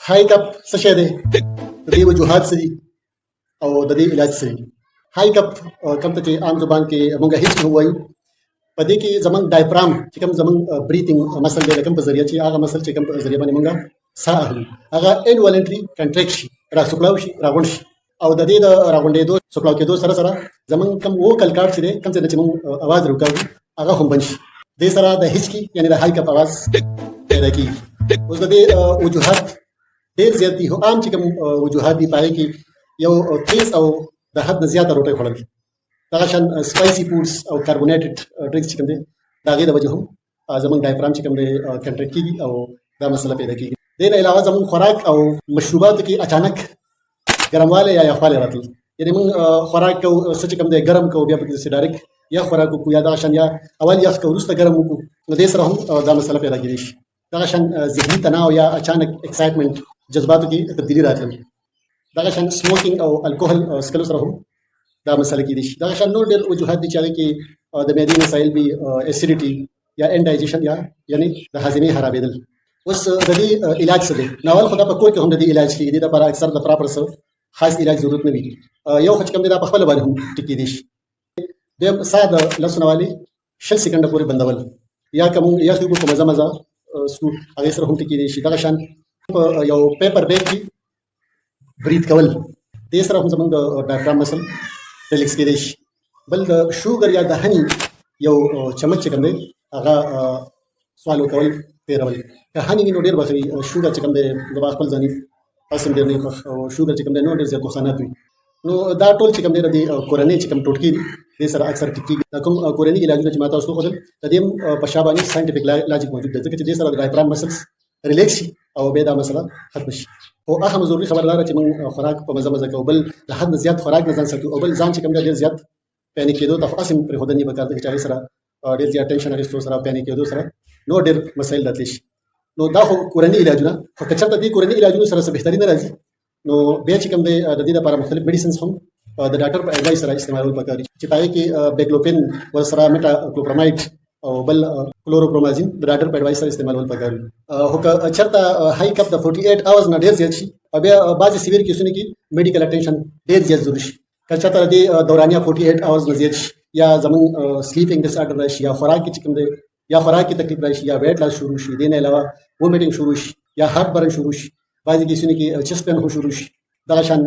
هاي کپ څه شی دی؟ د دې وجوهات څه دي او د دې علاج څه دي؟ هاي کپ کوم ته چې عام زبان کې موږ هیڅ نه وایو، په دې کې زمونږ ډایفرام چې کوم زمونږ بریثینګ مسل دی، د کوم په ذریعه چې هغه مسل چې کوم په ذریعه باندې موږ ساه اخلو هغه انوالنټري کنټریکټ شي، را سپلاو شي، راغونډ شي، او د دې د راغونډېدو سپلاو کېدو سره سره زمونږ کوم ووکل کارډ چې دی، کوم څه چې موږ اواز راوکاږو هغه هم بند شي. دې سره د هیچکي یعنې د هاي کپ اواز پیدا کېږي. اوس د دې وجوهات ډېر زیات دي، خو عام چې کوم وجوهات دي په هغې کې یو تیز او د حد نه زیاته روټۍ خوړل، دغه شان سپایسي فوډس او کاربونیټډ ډرنکس چې کوم دی د هغې د وجې هم زمونږ ډایفرام چې کوم دی کنټریکټ کېږي او دا مسله پیدا کېږي. دې نه علاوه زمونږ خوراک او مشروباتو کې اچانک ګرموالی یا یخوالی راتلل، یعنې موږ خوراک کوو څه چې کوم دی ګرم کوو، بیا پکې داسې ډایرکټ یخ خوراک وکړو یا دغه شان یا اول یخ کوو وروسته ګرم وکړو، نو دې سره هم دا مسله پیدا کېدای شي. دغه شان ذهني تناو یا اچانک اکسایټمنټ جذباتو کې تبدیلي راتلل، دغه شان سموکینګ او الکوهل څښلو سره هم دا مسله کېدای شي. دغه شان نور ډېر وجوهات دي چې هغې کې د معدې مسایل وي، ایسیډیټي یا انډایجیشن یا یعنې د هاضمې خرابېدل. اوس د دې علاج څه دی؟ ناول خو دا په کور کې هم د دې علاج کېږي، دې دپاره اکثر د پراپر څه خاص علاج ضرورت نه وي. یو خو چې کوم دی دا په خپله باندې هم ټیک کېدای شي. دویم ساه د لسو نه والې 20 سکنډه پورې بندول، یا که موږ یخ اوبه په مزه مزه څښو هغې سره هم ټیک کېدای شي. دغه شان په یو پیپر بیگ کې بریث کول، دې سره هم زموږ د ډایفرام مسل ریلیکس کېدای شي. بل د شوګر یا د هني یو چمچ چې کوم دی هغه سوالو کول، تېرول. که هني وي نو ډېر به ښه وي. شوګر چې کوم دی زما خپل ځاني هسې هم ډېر نه وي خوښ، او شوګر چې کوم دی نور ډېر زیات نقصانات وي. نو دا ټول چې کوم دی د دې کورنۍ چې کوم ټوټکې دي دې سره اکثر ټیک کېږي. دا کوم کورني علاجونه چې ما تاسو ته وښودل د دې هم په شا باندې ساینټفک لاجیک موجود دی، ځکه چې دې سره د ډایفرام مسلس ریلیکس شي او بیا دا مسله ختمه شي. خو اهم ضروري خبره دا ده چې موږ خوراک په مزه مزه کوو، بل د حد نه زیات خوراک نه ځان ساتو، او بل ځان چې کوم دی ډېر زیات پینیک کېدو ته خو هسې هم پرېښودل نه پکار ده چې هغې سره ډېر زیات ټینشن اخیستو سره پینیک کېدو سره نور ډېر مسایل راتلی شي. نو دا خو کورني علاجونه، خو که چېرته دې کورني علاجونو سره څه بهتري نه راځي نو بیا چې کوم دی د دې لپاره مختلف میډیسنس هم د ډاکټر په ایډوایس سره استعمالول پکار دي، چې په هغې کې بیکلوپین ورسره میټاکلوپرامایډ او بل کلوروپرومازین د ډاکټر په ایډوایس سره استعمالول پکار دي. خو که چېرته هاي کپ د 48 اورز نه ډېر زیات شي او بیا بعضې سیویر کیسونو کې میډیکل اټینشن ډېر زیات ضروري شي. که چېرته د دې دورانیه 48 اورز نه زیات شي، یا زموږ سلیپینګ ډس آرډر راشي، یا خوراک کې چې کوم دی یا خوراک کې تکلیف راشي، یا ویټ لاس شروع شي، دې نه علاوه وومیټینګ شروع شي، یا هارټ برن شروع شي، بعضې کیسونو کې چیسټ پین هم شروع شي، دغه شان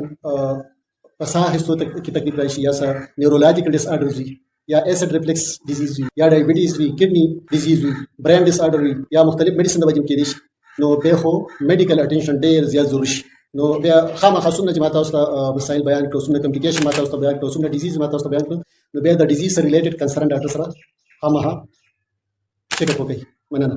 په ساه اخیستو کې تکلیف راشي، یا څه نیورولوجیکل ډس آرډرز وي، یا ایسډ ریفلیکس ډیزیز وي، یا ډایبیټیز وي، کډني ډیزیز وي، برین ډس آرډر وي، یا مختلف میډیسن د وجې هم کېدای شي، نو بیا خو میډیکل اټینشن ډېر زیات ضروري شي. نو بیا خامخا څومره چې ما تاسو ته مسایل بیان کړو، څومره کمپلیکیشن ما تاسو ته بیان کړو، څومره ډیزیز ما تاسو ته بیان کړو، نو بیا د ډیزیز سره ریلیټډ کنسرن ډاکټر سره خامخا چیک اپ وکړئ. مننه.